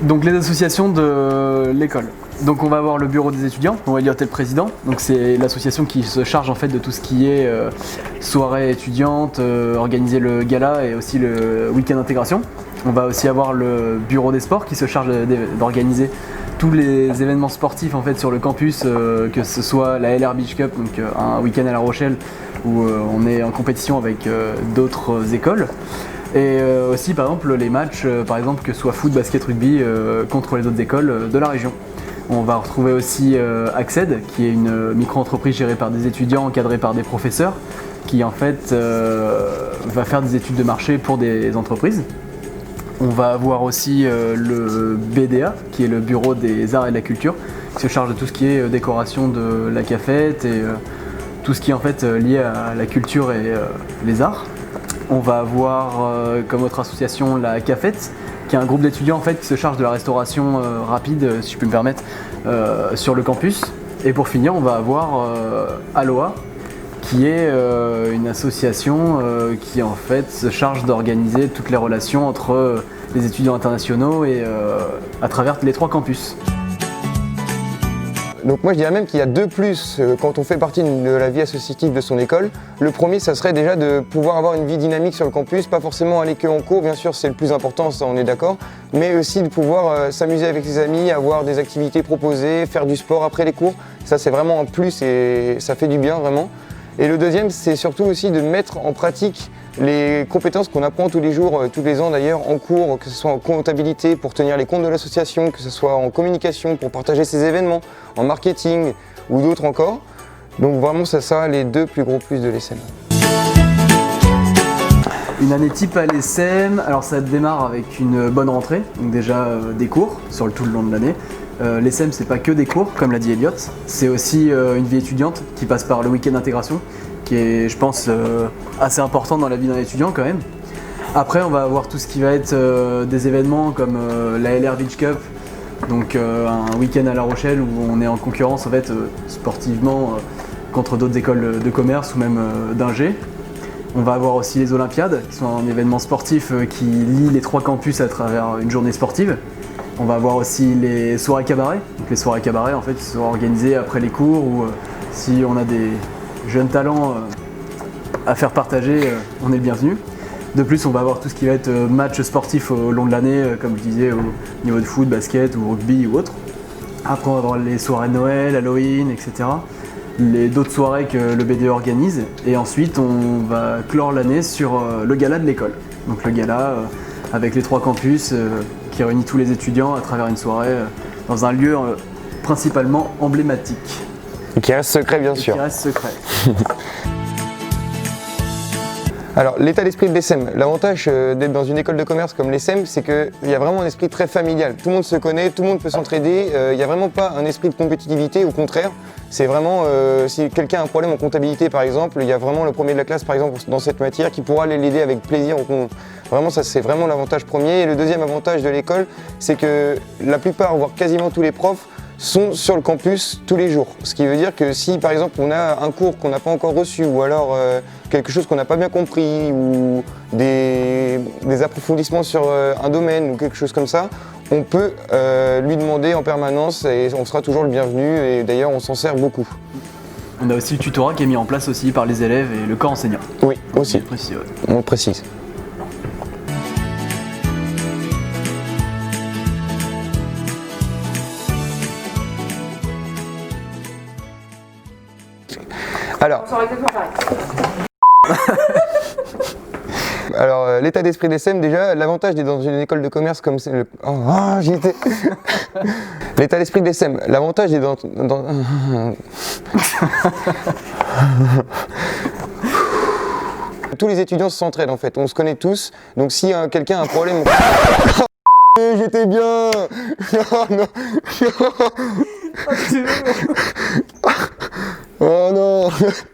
Donc les associations de l'école. Donc on va avoir le bureau des étudiants, on va dire le président. Donc c'est l'association qui se charge en fait de tout ce qui est soirée étudiante, organiser le gala et aussi le week-end d'intégration. On va aussi avoir le bureau des sports qui se charge d'organiser tous les événements sportifs en fait sur le campus, que ce soit la LR Beach Cup, donc un week-end à La Rochelle où on est en compétition avec d'autres écoles. Et aussi par exemple les matchs, par exemple que ce soit foot, basket, rugby contre les autres écoles de la région. On va retrouver aussi Acced, qui est une micro-entreprise gérée par des étudiants, encadrée par des professeurs, qui en fait va faire des études de marché pour des entreprises. On va avoir aussi le BDA, qui est le bureau des arts et de la culture, qui se charge de tout ce qui est décoration de la cafette et tout ce qui est en fait lié à la culture et les arts. On va avoir comme autre association la Cafette, qui est un groupe d'étudiants en fait, qui se charge de la restauration rapide, si je peux me permettre, sur le campus. Et pour finir, on va avoir Aloha, qui est une association qui en fait se charge d'organiser toutes les relations entre les étudiants internationaux et à travers les 3 campus. Donc moi je dirais même qu'il y a 2 plus quand on fait partie de la vie associative de son école. Le premier, ça serait déjà de pouvoir avoir une vie dynamique sur le campus, pas forcément aller que en cours, bien sûr c'est le plus important, ça on est d'accord, mais aussi de pouvoir s'amuser avec ses amis, avoir des activités proposées, faire du sport après les cours. Ça c'est vraiment un plus et ça fait du bien vraiment. Et le deuxième, c'est surtout aussi de mettre en pratique les compétences qu'on apprend tous les jours, tous les ans d'ailleurs, en cours, que ce soit en comptabilité pour tenir les comptes de l'association, que ce soit en communication pour partager ses événements, en marketing ou d'autres encore. Donc vraiment, ça sera les 2 plus gros plus de l'ESSEM. Une année type à l'ESSEM, alors ça démarre avec une bonne rentrée, donc déjà des cours sur tout le long de l'année. L'ESSEM, c'est pas que des cours, comme l'a dit Elliot, c'est aussi une vie étudiante qui passe par le week-end d'intégration, qui est, je pense, assez important dans la vie d'un étudiant quand même. Après, on va avoir tout ce qui va être des événements comme la LR Beach Cup, donc un week-end à La Rochelle où on est en concurrence en fait, sportivement contre d'autres écoles de commerce ou même d'ingé. On va avoir aussi les Olympiades, qui sont un événement sportif qui lie les 3 campus à travers une journée sportive. On va avoir aussi les soirées cabaret. Donc les soirées cabaret en fait sont organisées après les cours ou si on a des jeunes talents à faire partager, on est le bienvenu. De plus, on va avoir tout ce qui va être match sportif au long de l'année, comme je disais, au niveau de foot, basket ou rugby ou autre. Après, on va avoir les soirées de Noël, Halloween, etc. D'autres soirées que le BDE organise. Et ensuite, on va clore l'année sur le gala de l'école. Donc le gala avec les 3 campus qui réunit tous les étudiants à travers une soirée dans un lieu principalement emblématique. Et qui reste secret bien sûr. Qui reste secret. Alors l'état d'esprit de l'ESSEM, l'avantage d'être dans une école de commerce comme l'ESSEM, c'est qu'il y a vraiment un esprit très familial. Tout le monde se connaît, tout le monde peut s'entraider, il n'y a vraiment pas un esprit de compétitivité, au contraire. C'est vraiment, si quelqu'un a un problème en comptabilité par exemple, il y a vraiment le premier de la classe par exemple dans cette matière qui pourra aller l'aider avec plaisir. Vraiment ça c'est vraiment l'avantage premier. Et le deuxième avantage de l'école, c'est que la plupart, voire quasiment tous les profs, sont sur le campus tous les jours. Ce qui veut dire que si par exemple on a un cours qu'on n'a pas encore reçu ou alors quelque chose qu'on n'a pas bien compris ou des approfondissements sur un domaine ou quelque chose comme ça, on peut lui demander en permanence et on sera toujours le bienvenu et d'ailleurs on s'en sert beaucoup. On a aussi le tutorat qui est mis en place aussi par les élèves et le corps enseignant. Oui, aussi. Précis, ouais. On le précise. Alors, l'état d'esprit des SEM, déjà, l'avantage d'être dans une école de commerce comme c'est le... Oh, j'y étais. L'état d'esprit des SEM, l'avantage d'être dans... Tous les étudiants s'entraident en fait, on se connaît tous, donc si quelqu'un a un problème... J'étais bien. Oh non. Oh non.